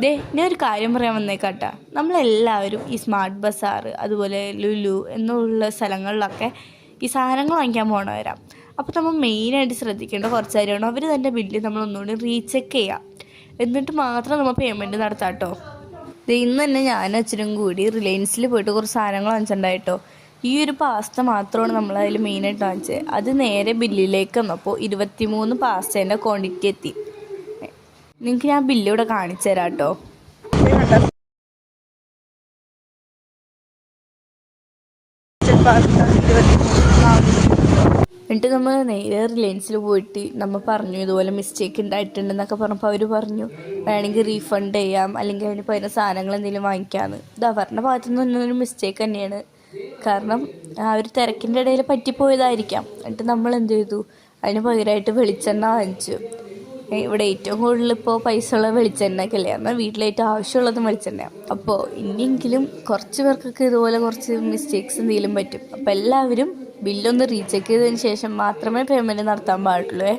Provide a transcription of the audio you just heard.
ഞാൻ ഒരു കാര്യം പറയാൻ വന്നേക്കാട്ടാ. നമ്മളെല്ലാവരും ഈ സ്മാർട്ട് ബസാർ അതുപോലെ ലുലു എന്നുള്ള സ്ഥലങ്ങളിലൊക്കെ ഈ സാധനങ്ങൾ വാങ്ങിക്കാൻ പോകണവരാം. അപ്പോൾ നമ്മൾ മെയിനായിട്ട് ശ്രദ്ധിക്കേണ്ട കുറച്ച് കാര്യമാണ്, അവർ തന്നെ ബില്ല് നമ്മൾ ഒന്നുകൂടി റീചെക്ക് ചെയ്യുക, എന്നിട്ട് മാത്രം നമ്മൾ പേയ്മെൻറ്റ് നടത്താം കേട്ടോ. ഇന്ന് തന്നെ ഞാനും അച്ഛനും കൂടി റിലയൻസിൽ പോയിട്ട് കുറച്ച് സാധനങ്ങൾ വാങ്ങിച്ചിട്ടുണ്ടായിട്ടോ. ഈ ഒരു പാസ്ത മാത്രമാണ് നമ്മളതിൽ മെയിനായിട്ട് വാങ്ങിച്ചത്. അത് നേരെ ബില്ലിലേക്ക് വന്നപ്പോൾ 23 പാസ്തേൻ്റെ ക്വാണ്ടിറ്റി എത്തി. നിങ്ങൾക്ക് ഞാൻ ബില്ല് ഇവിടെ കാണിച്ചു തരാം കേട്ടോ. എന്നിട്ട് നമ്മൾ നേരെ റിലയൻസിൽ പോയിട്ട് നമ്മൾ പറഞ്ഞു ഇതുപോലെ മിസ്റ്റേക്ക് ഉണ്ടായിട്ടുണ്ടെന്നൊക്കെ പറഞ്ഞപ്പോൾ അവർ പറഞ്ഞു വേണമെങ്കിൽ റീഫണ്ട് ചെയ്യാം, അല്ലെങ്കിൽ അതിന് പകരം സാധനങ്ങൾ എന്തെങ്കിലും വാങ്ങിക്കാമെന്ന്. ഇത് അവരുടെ ഭാഗത്തു നിന്നൊരു മിസ്റ്റേക്ക് തന്നെയാണ്. കാരണം ആ ഒരു തിരക്കിൻ്റെ ഇടയിൽ പറ്റിപ്പോയതായിരിക്കാം. എന്നിട്ട് നമ്മൾ എന്ത് ചെയ്തു, അതിന് പകരമായിട്ട് വെളിച്ചെണ്ണ വാങ്ങിച്ചു. ഇവിടെ ഏറ്റവും കൂടുതൽ ഇപ്പോൾ പൈസ ഉള്ള വെളിച്ചെണ്ണയൊക്കെ അല്ലേ, എന്നാൽ വീട്ടിലേറ്റവും ആവശ്യമുള്ളതും വെളിച്ചെണ്ണയാണ്. അപ്പോൾ ഇനിയെങ്കിലും കുറച്ച് പേർക്കൊക്കെ ഇതുപോലെ കുറച്ച് മിസ്റ്റേക്സ് എന്തെങ്കിലും പറ്റും. അപ്പോൾ എല്ലാവരും ബില്ലൊന്ന് റീചെക്ക് ചെയ്തതിന് ശേഷം മാത്രമേ പേയ്മെൻറ്റ് നടത്താൻ പാടുള്ളൂ.